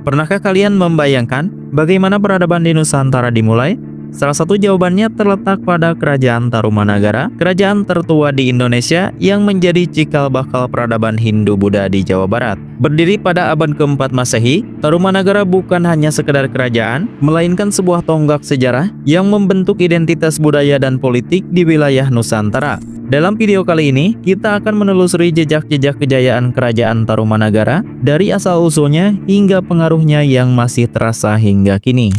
Pernahkah kalian membayangkan bagaimana peradaban di Nusantara dimulai? Salah satu jawabannya terletak pada Kerajaan Tarumanagara, kerajaan tertua di Indonesia yang menjadi cikal bakal peradaban Hindu-Buddha di Jawa Barat. Berdiri pada abad ke-4 Masehi, Tarumanagara bukan hanya sekedar kerajaan, melainkan sebuah tonggak sejarah yang membentuk identitas budaya dan politik di wilayah Nusantara. Dalam video kali ini, kita akan menelusuri jejak-jejak kejayaan Kerajaan Tarumanagara dari asal-usulnya hingga pengaruhnya yang masih terasa hingga kini.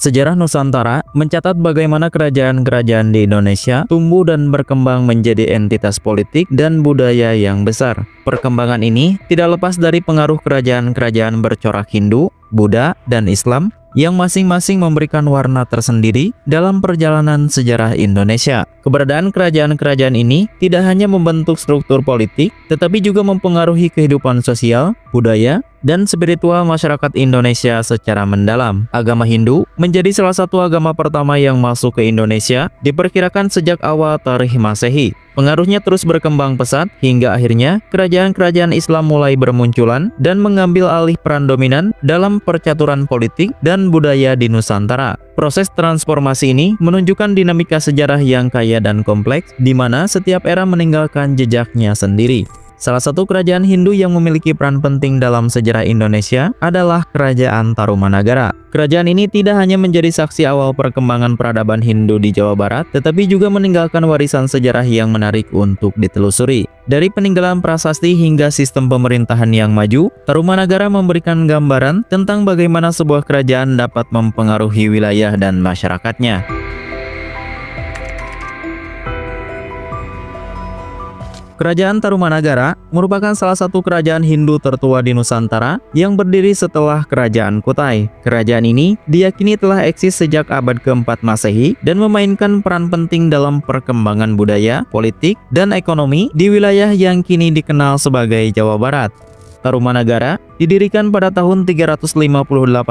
Sejarah Nusantara mencatat bagaimana kerajaan-kerajaan di Indonesia tumbuh dan berkembang menjadi entitas politik dan budaya yang besar. Perkembangan ini tidak lepas dari pengaruh kerajaan-kerajaan bercorak Hindu, Buddha, dan Islam yang masing-masing memberikan warna tersendiri dalam perjalanan sejarah Indonesia. Keberadaan kerajaan-kerajaan ini tidak hanya membentuk struktur politik, tetapi juga mempengaruhi kehidupan sosial, budaya, dan spiritual masyarakat Indonesia secara mendalam. Agama Hindu menjadi salah satu agama pertama yang masuk ke Indonesia, diperkirakan sejak awal Tarikh Masehi. Pengaruhnya terus berkembang pesat hingga akhirnya kerajaan-kerajaan Islam mulai bermunculan dan mengambil alih peran dominan dalam percaturan politik dan budaya di Nusantara. Proses transformasi ini menunjukkan dinamika sejarah yang kaya dan kompleks, di mana setiap era meninggalkan jejaknya sendiri. Salah satu kerajaan Hindu yang memiliki peran penting dalam sejarah Indonesia adalah Kerajaan Tarumanagara. Kerajaan ini tidak hanya menjadi saksi awal perkembangan peradaban Hindu di Jawa Barat, tetapi juga meninggalkan warisan sejarah yang menarik untuk ditelusuri. Dari peninggalan prasasti hingga sistem pemerintahan yang maju, Tarumanagara memberikan gambaran tentang bagaimana sebuah kerajaan dapat mempengaruhi wilayah dan masyarakatnya. Kerajaan Tarumanagara merupakan salah satu kerajaan Hindu tertua di Nusantara yang berdiri setelah Kerajaan Kutai. Kerajaan ini diyakini telah eksis sejak abad ke-4 Masehi dan memainkan peran penting dalam perkembangan budaya, politik, dan ekonomi di wilayah yang kini dikenal sebagai Jawa Barat. Tarumanagara didirikan pada tahun 358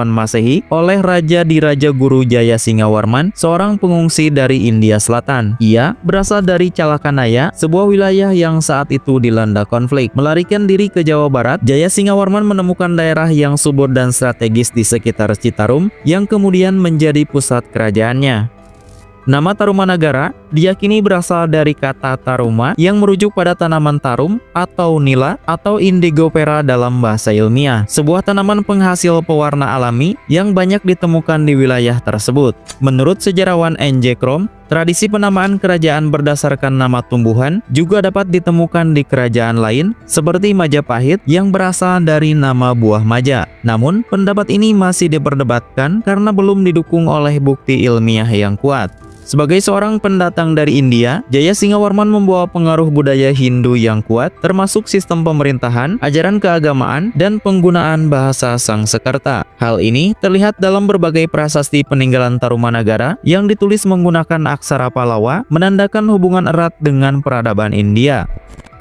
Masehi oleh Raja Diraja Guru Jaya Singawarman, seorang pengungsi dari India Selatan. Ia berasal dari Calakanaya, sebuah wilayah yang saat itu dilanda konflik. Melarikan diri ke Jawa Barat, Jaya Singawarman menemukan daerah yang subur dan strategis di sekitar Citarum yang kemudian menjadi pusat kerajaannya. Nama Tarumanagara diyakini berasal dari kata taruma yang merujuk pada tanaman tarum atau nila atau indigofera dalam bahasa ilmiah, sebuah tanaman penghasil pewarna alami yang banyak ditemukan di wilayah tersebut. Menurut sejarawan N.J. Krom, tradisi penamaan kerajaan berdasarkan nama tumbuhan juga dapat ditemukan di kerajaan lain seperti Majapahit yang berasal dari nama buah maja. Namun, pendapat ini masih diperdebatkan karena belum didukung oleh bukti ilmiah yang kuat. Sebagai seorang pendatang dari India, Jaya Singawarman membawa pengaruh budaya Hindu yang kuat, termasuk sistem pemerintahan, ajaran keagamaan, dan penggunaan bahasa Sangsekerta. Hal ini terlihat dalam berbagai prasasti peninggalan Tarumanagara yang ditulis menggunakan aksara Pallawa, menandakan hubungan erat dengan peradaban India.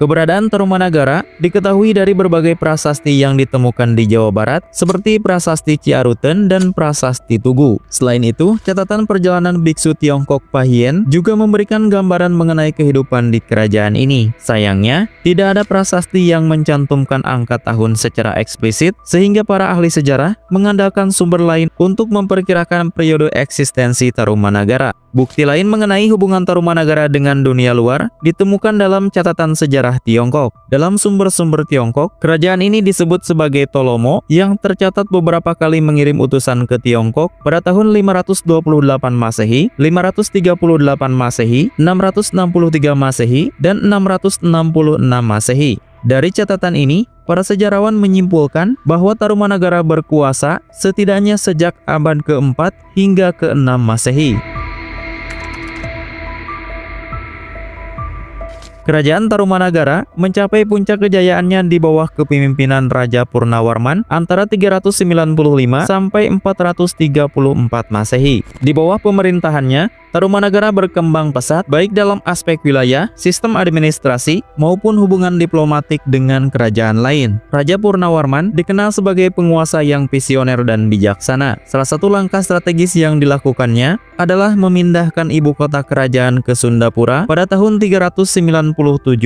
Keberadaan Tarumanagara diketahui dari berbagai prasasti yang ditemukan di Jawa Barat, seperti Prasasti Ciaruten dan Prasasti Tugu. Selain itu, catatan perjalanan biksu Tiongkok Pahien juga memberikan gambaran mengenai kehidupan di kerajaan ini. Sayangnya, tidak ada prasasti yang mencantumkan angka tahun secara eksplisit, sehingga para ahli sejarah mengandalkan sumber lain untuk memperkirakan periode eksistensi Tarumanagara. Bukti lain mengenai hubungan Tarumanagara dengan dunia luar ditemukan dalam catatan sejarah Tiongkok. Dalam sumber-sumber Tiongkok, kerajaan ini disebut sebagai Tolomo yang tercatat beberapa kali mengirim utusan ke Tiongkok pada tahun 528 Masehi, 538 Masehi, 663 Masehi, dan 666 Masehi. Dari catatan ini, para sejarawan menyimpulkan bahwa Tarumanagara berkuasa setidaknya sejak abad ke-4 hingga ke-6 Masehi. Kerajaan Tarumanagara mencapai puncak kejayaannya di bawah kepemimpinan Raja Purnawarman antara 395 sampai 434 Masehi. Di bawah pemerintahannya, Tarumanagara berkembang pesat baik dalam aspek wilayah, sistem administrasi, maupun hubungan diplomatik dengan kerajaan lain. Raja Purnawarman dikenal sebagai penguasa yang visioner dan bijaksana. Salah satu langkah strategis yang dilakukannya adalah memindahkan ibu kota kerajaan ke Sundapura pada tahun 397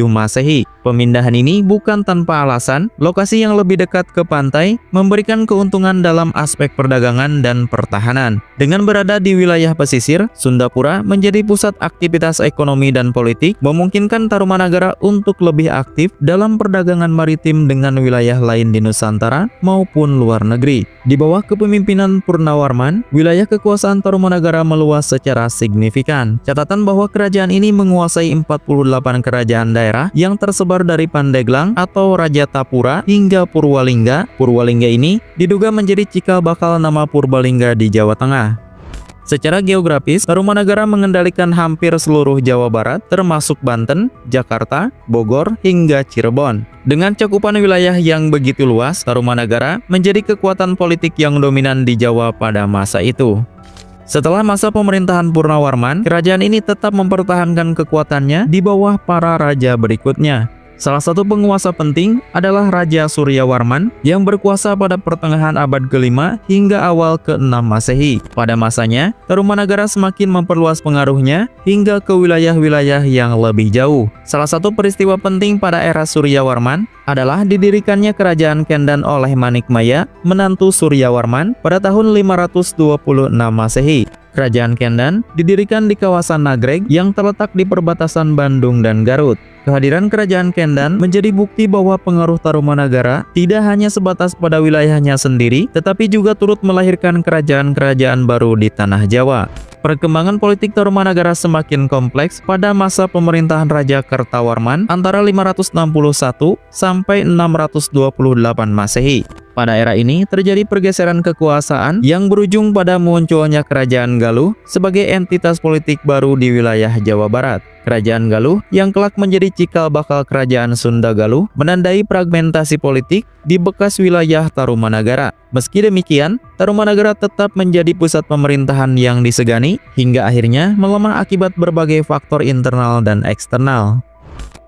Masehi. Pemindahan ini bukan tanpa alasan. Lokasi yang lebih dekat ke pantai memberikan keuntungan dalam aspek perdagangan dan pertahanan. Dengan berada di wilayah pesisir, Sundapura menjadi pusat aktivitas ekonomi dan politik, memungkinkan Tarumanagara untuk lebih aktif dalam perdagangan maritim dengan wilayah lain di Nusantara maupun luar negeri. Di bawah kepemimpinan Purnawarman, wilayah kekuasaan Tarumanagara meluas secara signifikan. Catatan bahwa kerajaan ini menguasai 48 kerajaan daerah yang tersebar dari Pandeglang atau Rajatapura hingga Purwalingga. Purwalingga ini diduga menjadi cikal bakal nama Purbalingga di Jawa Tengah. Secara geografis, Tarumanagara mengendalikan hampir seluruh Jawa Barat, termasuk Banten, Jakarta, Bogor, hingga Cirebon. Dengan cakupan wilayah yang begitu luas, Tarumanagara menjadi kekuatan politik yang dominan di Jawa pada masa itu. Setelah masa pemerintahan Purnawarman, kerajaan ini tetap mempertahankan kekuatannya di bawah para raja berikutnya. Salah satu penguasa penting adalah Raja Suryawarman yang berkuasa pada pertengahan abad ke-5 hingga awal ke-6 Masehi. Pada masanya, Tarumanagara semakin memperluas pengaruhnya hingga ke wilayah-wilayah yang lebih jauh. Salah satu peristiwa penting pada era Suryawarman adalah didirikannya Kerajaan Kendan oleh Manikmaya, menantu Suryawarman, pada tahun 526 Masehi. Kerajaan Kendan didirikan di kawasan Nagreg yang terletak di perbatasan Bandung dan Garut. Kehadiran Kerajaan Kendan menjadi bukti bahwa pengaruh Tarumanagara tidak hanya sebatas pada wilayahnya sendiri, tetapi juga turut melahirkan kerajaan-kerajaan baru di tanah Jawa. Perkembangan politik Tarumanagara semakin kompleks pada masa pemerintahan Raja Kertawarman antara 561 sampai 628 Masehi. Pada era ini terjadi pergeseran kekuasaan yang berujung pada munculnya Kerajaan Galuh sebagai entitas politik baru di wilayah Jawa Barat. Kerajaan Galuh yang kelak menjadi cikal bakal Kerajaan Sunda Galuh menandai fragmentasi politik di bekas wilayah Tarumanagara. Meski demikian, Tarumanagara tetap menjadi pusat pemerintahan yang disegani hingga akhirnya melemah akibat berbagai faktor internal dan eksternal.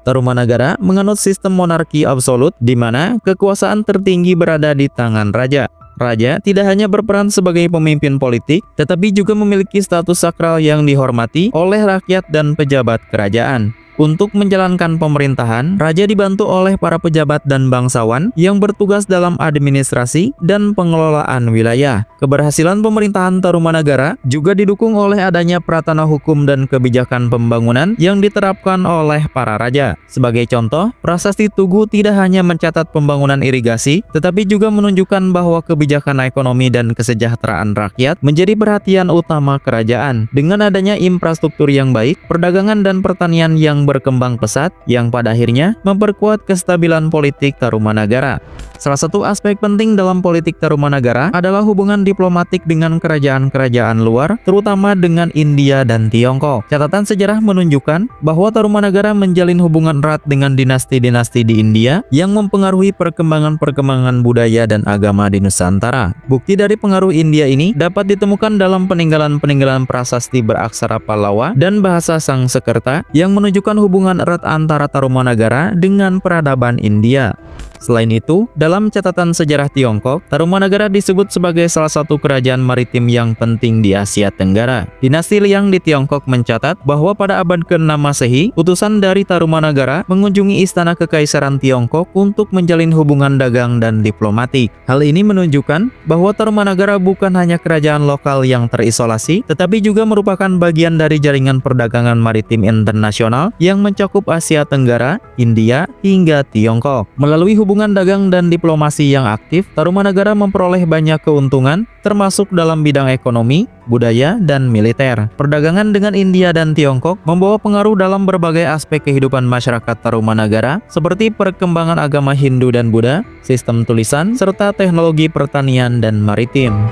Tarumanagara menganut sistem monarki absolut di mana kekuasaan tertinggi berada di tangan raja. Raja tidak hanya berperan sebagai pemimpin politik, tetapi juga memiliki status sakral yang dihormati oleh rakyat dan pejabat kerajaan. Untuk menjalankan pemerintahan, raja dibantu oleh para pejabat dan bangsawan yang bertugas dalam administrasi dan pengelolaan wilayah. Keberhasilan pemerintahan Tarumanagara juga didukung oleh adanya pratana hukum dan kebijakan pembangunan yang diterapkan oleh para raja. Sebagai contoh, Prasasti Tugu tidak hanya mencatat pembangunan irigasi, tetapi juga menunjukkan bahwa kebijakan ekonomi dan kesejahteraan rakyat menjadi perhatian utama kerajaan. Dengan adanya infrastruktur yang baik, perdagangan dan pertanian yang berkembang pesat yang pada akhirnya memperkuat kestabilan politik Tarumanagara. Salah satu aspek penting dalam politik Tarumanagara adalah hubungan diplomatik dengan kerajaan-kerajaan luar, terutama dengan India dan Tiongkok. Catatan sejarah menunjukkan bahwa Tarumanagara menjalin hubungan erat dengan dinasti-dinasti di India yang mempengaruhi perkembangan budaya dan agama di Nusantara. Bukti dari pengaruh India ini dapat ditemukan dalam peninggalan-peninggalan prasasti beraksara Pallawa dan bahasa Sangsekerta yang menunjukkan hubungan erat antara Tarumanagara dengan peradaban India. Selain itu, dalam catatan sejarah Tiongkok, Tarumanagara disebut sebagai salah satu kerajaan maritim yang penting di Asia Tenggara. Dinasti Liang di Tiongkok mencatat bahwa pada abad ke-6 Masehi, utusan dari Tarumanagara mengunjungi istana kekaisaran Tiongkok untuk menjalin hubungan dagang dan diplomatik. Hal ini menunjukkan bahwa Tarumanagara bukan hanya kerajaan lokal yang terisolasi, tetapi juga merupakan bagian dari jaringan perdagangan maritim internasional yang mencakup Asia Tenggara, India, hingga Tiongkok. Melalui hubungan dagang dan diplomasi yang aktif, Tarumanagara memperoleh banyak keuntungan, termasuk dalam bidang ekonomi, budaya, dan militer. Perdagangan dengan India dan Tiongkok membawa pengaruh dalam berbagai aspek kehidupan masyarakat Tarumanagara, seperti perkembangan agama Hindu dan Buddha, sistem tulisan, serta teknologi pertanian dan maritim.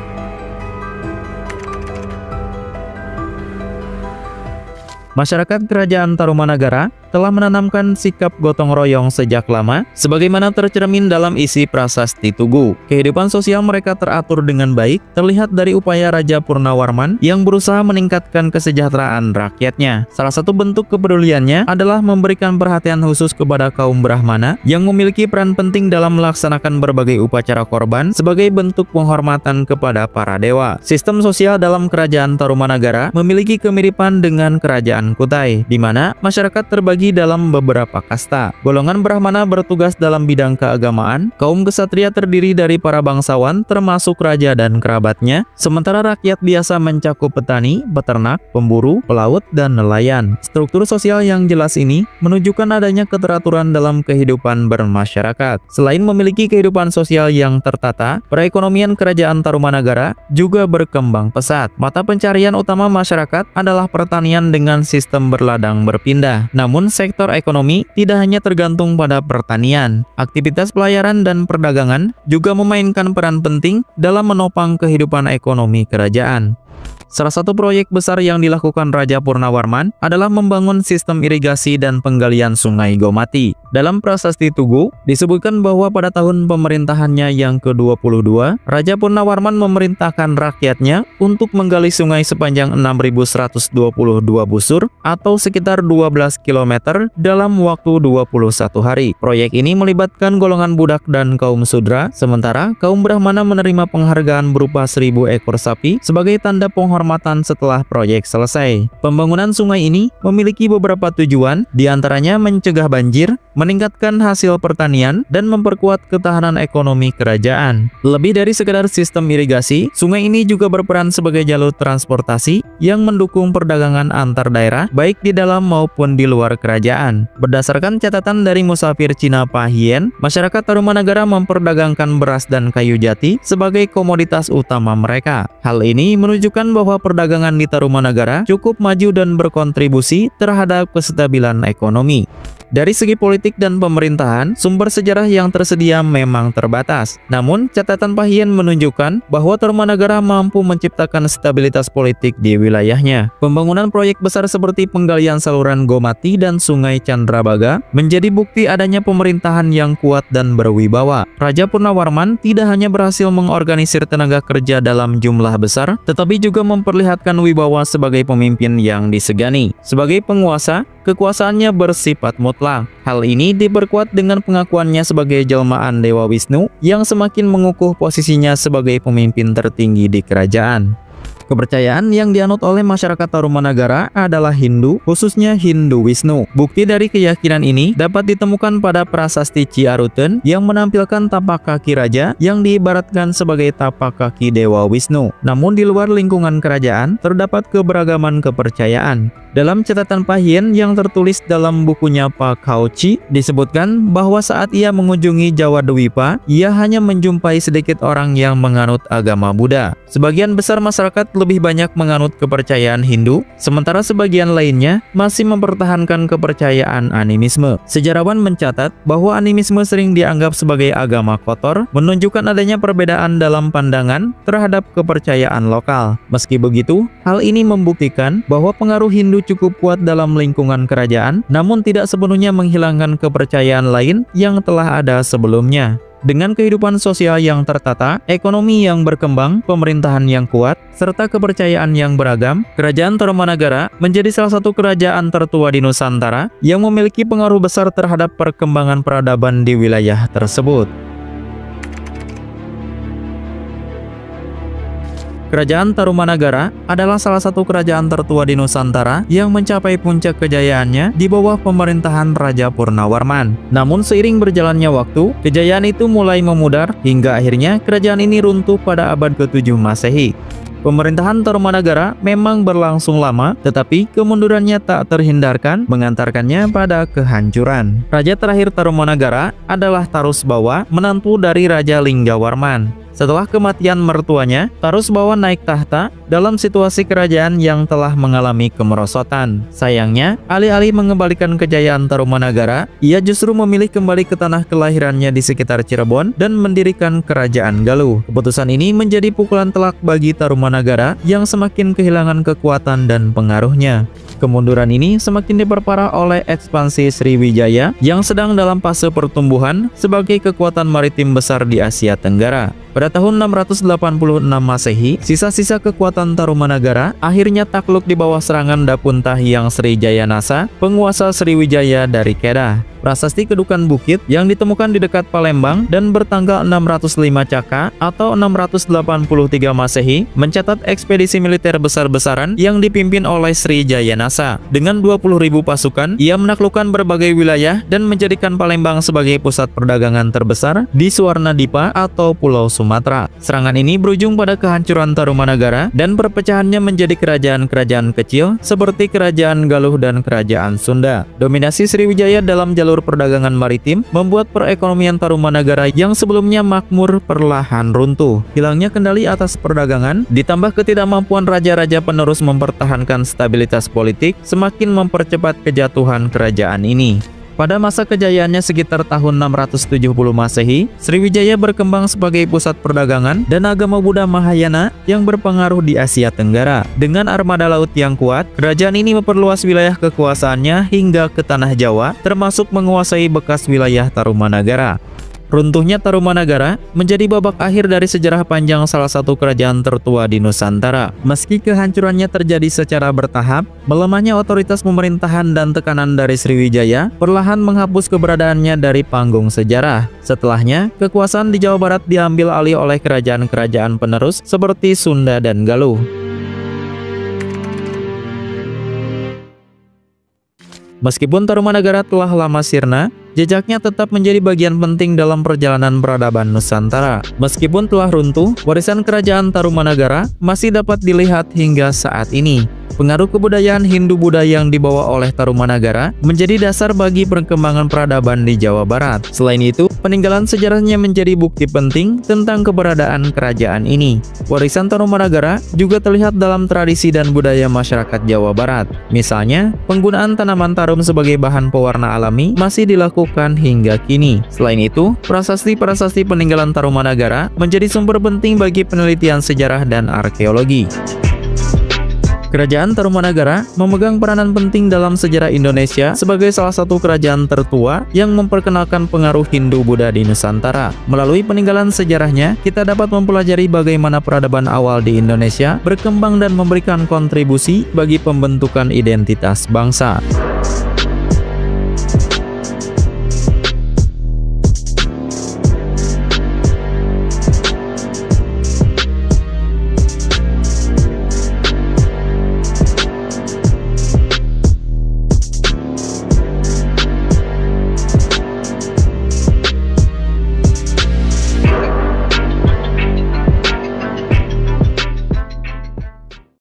Masyarakat Kerajaan Tarumanagara telah menanamkan sikap gotong royong sejak lama, sebagaimana tercermin dalam isi Prasasti Tugu. Kehidupan sosial mereka teratur dengan baik, terlihat dari upaya Raja Purnawarman yang berusaha meningkatkan kesejahteraan rakyatnya. Salah satu bentuk kepeduliannya adalah memberikan perhatian khusus kepada kaum Brahmana yang memiliki peran penting dalam melaksanakan berbagai upacara korban sebagai bentuk penghormatan kepada para dewa. Sistem sosial dalam Kerajaan Tarumanagara memiliki kemiripan dengan Kerajaan Kutai, di mana masyarakat terbagi dalam beberapa kasta. Golongan Brahmana bertugas dalam bidang keagamaan, kaum ksatria terdiri dari para bangsawan termasuk raja dan kerabatnya, sementara rakyat biasa mencakup petani, peternak, pemburu, pelaut, dan nelayan. Struktur sosial yang jelas ini menunjukkan adanya keteraturan dalam kehidupan bermasyarakat. Selain memiliki kehidupan sosial yang tertata, perekonomian Kerajaan Tarumanagara juga berkembang pesat. Mata pencarian utama masyarakat adalah pertanian dengan sistem berladang berpindah. Namun sektor ekonomi tidak hanya tergantung pada pertanian. Aktivitas pelayaran dan perdagangan juga memainkan peran penting dalam menopang kehidupan ekonomi kerajaan. Salah satu proyek besar yang dilakukan Raja Purnawarman adalah membangun sistem irigasi dan penggalian Sungai Gomati. Dalam Prasasti Tugu, disebutkan bahwa pada tahun pemerintahannya yang ke-22, Raja Purnawarman memerintahkan rakyatnya untuk menggali sungai sepanjang 6.122 busur atau sekitar 12 km dalam waktu 21 hari. Proyek ini melibatkan golongan budak dan kaum sudra, sementara kaum Brahmana menerima penghargaan berupa 1.000 ekor sapi sebagai tanda penghormatan setelah proyek selesai. Pembangunan sungai ini memiliki beberapa tujuan, diantaranya mencegah banjir, meningkatkan hasil pertanian, dan memperkuat ketahanan ekonomi kerajaan. Lebih dari sekedar sistem irigasi, sungai ini juga berperan sebagai jalur transportasi yang mendukung perdagangan antar daerah, baik di dalam maupun di luar kerajaan. Berdasarkan catatan dari Musafir Cina Pahien, masyarakat Tarumanagara memperdagangkan beras dan kayu jati sebagai komoditas utama mereka. Hal ini menunjukkan bahwa perdagangan di Tarumanagara cukup maju dan berkontribusi terhadap kestabilan ekonomi. Dari segi politik dan pemerintahan, sumber sejarah yang tersedia memang terbatas. Namun, catatan Pahien menunjukkan bahwa Tarumanagara mampu menciptakan stabilitas politik di wilayahnya. Pembangunan proyek besar seperti penggalian saluran Gomati dan Sungai Candrabaga menjadi bukti adanya pemerintahan yang kuat dan berwibawa. Raja Purnawarman tidak hanya berhasil mengorganisir tenaga kerja dalam jumlah besar, tetapi juga memperlihatkan wibawa sebagai pemimpin yang disegani. Sebagai penguasa, kekuasaannya bersifat mutlak. Hal ini diperkuat dengan pengakuannya sebagai jelmaan Dewa Wisnu yang semakin mengukuh posisinya sebagai pemimpin tertinggi di kerajaan. Kepercayaan yang dianut oleh masyarakat Tarumanagara adalah Hindu, khususnya Hindu Wisnu. Bukti dari keyakinan ini dapat ditemukan pada Prasasti Ciaruten yang menampilkan tapak kaki raja yang diibaratkan sebagai tapak kaki Dewa Wisnu. Namun di luar lingkungan kerajaan terdapat keberagaman kepercayaan. Dalam catatan Pahien yang tertulis dalam bukunya Pak Kauci, disebutkan bahwa saat ia mengunjungi Jawa Dwipa, ia hanya menjumpai sedikit orang yang menganut agama Buddha. Sebagian besar masyarakat lebih banyak menganut kepercayaan Hindu, sementara sebagian lainnya masih mempertahankan kepercayaan animisme. Sejarawan mencatat bahwa animisme sering dianggap sebagai agama kotor, menunjukkan adanya perbedaan dalam pandangan terhadap kepercayaan lokal. Meski begitu, hal ini membuktikan bahwa pengaruh Hindu cukup kuat dalam lingkungan kerajaan, namun tidak sepenuhnya menghilangkan kepercayaan lain yang telah ada sebelumnya. Dengan kehidupan sosial yang tertata, ekonomi yang berkembang, pemerintahan yang kuat, serta kepercayaan yang beragam, Kerajaan Tarumanagara menjadi salah satu kerajaan tertua di Nusantara yang memiliki pengaruh besar terhadap perkembangan peradaban di wilayah tersebut. Kerajaan Tarumanagara adalah salah satu kerajaan tertua di Nusantara yang mencapai puncak kejayaannya di bawah pemerintahan Raja Purnawarman. Namun seiring berjalannya waktu, kejayaan itu mulai memudar hingga akhirnya kerajaan ini runtuh pada abad ke-7 Masehi. Pemerintahan Tarumanagara memang berlangsung lama, tetapi kemundurannya tak terhindarkan, mengantarkannya pada kehancuran. Raja terakhir Tarumanagara adalah Tarusbawa, menantu dari Raja Linggawarman. Setelah kematian mertuanya, Tarusbawa naik tahta dalam situasi kerajaan yang telah mengalami kemerosotan. Sayangnya, alih-alih mengembalikan kejayaan Tarumanagara, ia justru memilih kembali ke tanah kelahirannya di sekitar Cirebon dan mendirikan kerajaan Galuh. Keputusan ini menjadi pukulan telak bagi Tarumanagara yang semakin kehilangan kekuatan dan pengaruhnya. Kemunduran ini semakin diperparah oleh ekspansi Sriwijaya yang sedang dalam fase pertumbuhan sebagai kekuatan maritim besar di Asia Tenggara. Pada tahun 686 Masehi, sisa-sisa kekuatan Tarumanagara akhirnya takluk di bawah serangan Dapunta Hyang Srijayanasa, penguasa Sriwijaya dari Kedah. Prasasti Kedukan Bukit yang ditemukan di dekat Palembang dan bertanggal 605 Caka atau 683 Masehi mencatat ekspedisi militer besar-besaran yang dipimpin oleh Srijayanasa. Dengan 20.000 pasukan, ia menaklukkan berbagai wilayah dan menjadikan Palembang sebagai pusat perdagangan terbesar di Suwarnadipa atau Pulau Sumatera. Serangan ini berujung pada kehancuran Tarumanagara dan perpecahannya menjadi kerajaan-kerajaan kecil seperti Kerajaan Galuh dan Kerajaan Sunda. Dominasi Sriwijaya dalam jalur perdagangan maritim membuat perekonomian Tarumanagara yang sebelumnya makmur perlahan runtuh. Hilangnya kendali atas perdagangan ditambah ketidakmampuan raja-raja penerus mempertahankan stabilitas politik semakin mempercepat kejatuhan kerajaan ini. Pada masa kejayaannya sekitar tahun 670 Masehi, Sriwijaya berkembang sebagai pusat perdagangan dan agama Buddha Mahayana yang berpengaruh di Asia Tenggara. Dengan armada laut yang kuat, kerajaan ini memperluas wilayah kekuasaannya hingga ke tanah Jawa, termasuk menguasai bekas wilayah Tarumanagara. Runtuhnya Tarumanagara menjadi babak akhir dari sejarah panjang salah satu kerajaan tertua di Nusantara. Meski kehancurannya terjadi secara bertahap, melemahnya otoritas pemerintahan dan tekanan dari Sriwijaya perlahan menghapus keberadaannya dari panggung sejarah. Setelahnya, kekuasaan di Jawa Barat diambil alih oleh kerajaan-kerajaan penerus seperti Sunda dan Galuh. Meskipun Tarumanagara telah lama sirna, jejaknya tetap menjadi bagian penting dalam perjalanan peradaban Nusantara. Meskipun telah runtuh, warisan kerajaan Tarumanagara masih dapat dilihat hingga saat ini. Pengaruh kebudayaan Hindu-Buddha yang dibawa oleh Tarumanagara menjadi dasar bagi perkembangan peradaban di Jawa Barat. Selain itu, peninggalan sejarahnya menjadi bukti penting tentang keberadaan kerajaan ini. Warisan Tarumanagara juga terlihat dalam tradisi dan budaya masyarakat Jawa Barat. Misalnya, penggunaan tanaman tarum sebagai bahan pewarna alami masih dilakukan hingga kini. Selain itu, prasasti-prasasti peninggalan Tarumanagara menjadi sumber penting bagi penelitian sejarah dan arkeologi. Kerajaan Tarumanagara memegang peranan penting dalam sejarah Indonesia sebagai salah satu kerajaan tertua yang memperkenalkan pengaruh Hindu-Buddha di Nusantara. Melalui peninggalan sejarahnya, kita dapat mempelajari bagaimana peradaban awal di Indonesia berkembang dan memberikan kontribusi bagi pembentukan identitas bangsa.